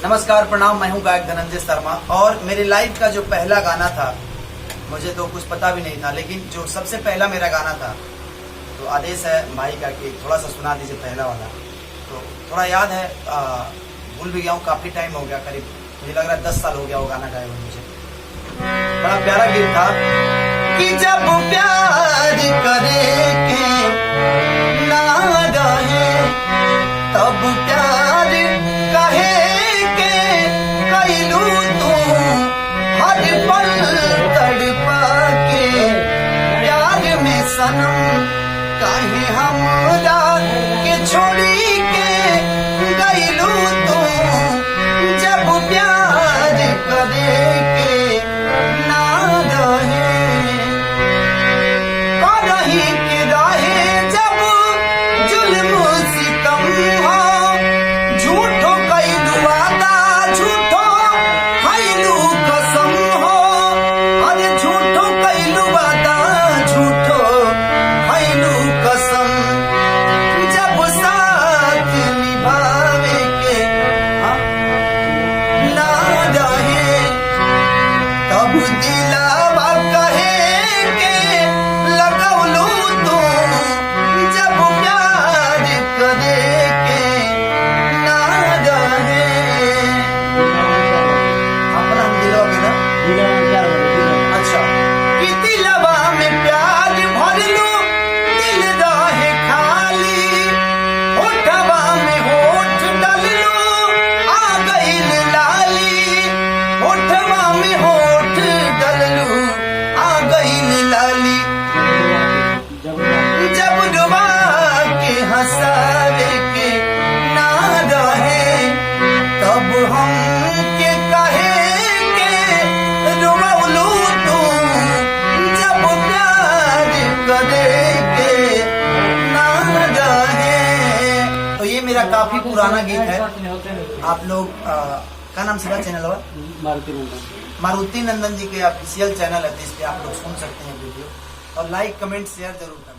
नमस्कार, प्रणाम। मैं हूं गायक धनंजय शर्मा और मेरे लाइफ का जो पहला गाना था, मुझे तो कुछ पता भी नहीं था, लेकिन जो सबसे पहला मेरा गाना था, तो आदेश है भाई का कि थोड़ा सा सुना दीजिए पहला वाला। तो थोड़ा याद है, भूल भी गया हूँ, काफी टाइम हो गया, करीब मुझे लग रहा है 10 साल हो गया वो गाना गाए हुए मुझे। बड़ा प्यारा गीत था कि जब प्यार करे के ना रहे तब प्यार कहे के कैलू तू हर पल तड़पा के प्यार में सनम कहे हमरा के छोड़ी के गैलू तू जब प्यार करे के ना रहे करही के रहे जब जुल्म सितम हो झूठो कैलू वादा झूठो खैलू कसम हो अरे झूठो कैलू वादा झूठो खैलू कसम जब साथ निभावे के ना रहे तब दिलावा कहे के लगौलू तू जब प्यार करे के ना रहे। अपना हम दिलोगे ना? अच्छा, कि दिलवा में प्यार भर लो दिल रहे खाली होठवा में होठ डल लो आ गईल लाली होठवा में होठ डल लो आ गईल लाली जब डुबा के हंसावे के ना रहे तब हम के कहे के रोवलू तू जब प्यार करे के ना रहे। तो ये मेरा काफी पुराना गीत है। आप लोग क्या नाम से चैनल हुआ? मारुति नंदन जी के ऑफिशियल चैनल है, तो इस पे आप लोग सुन सकते हैं वीडियो और लाइक कमेंट शेयर जरूर करना।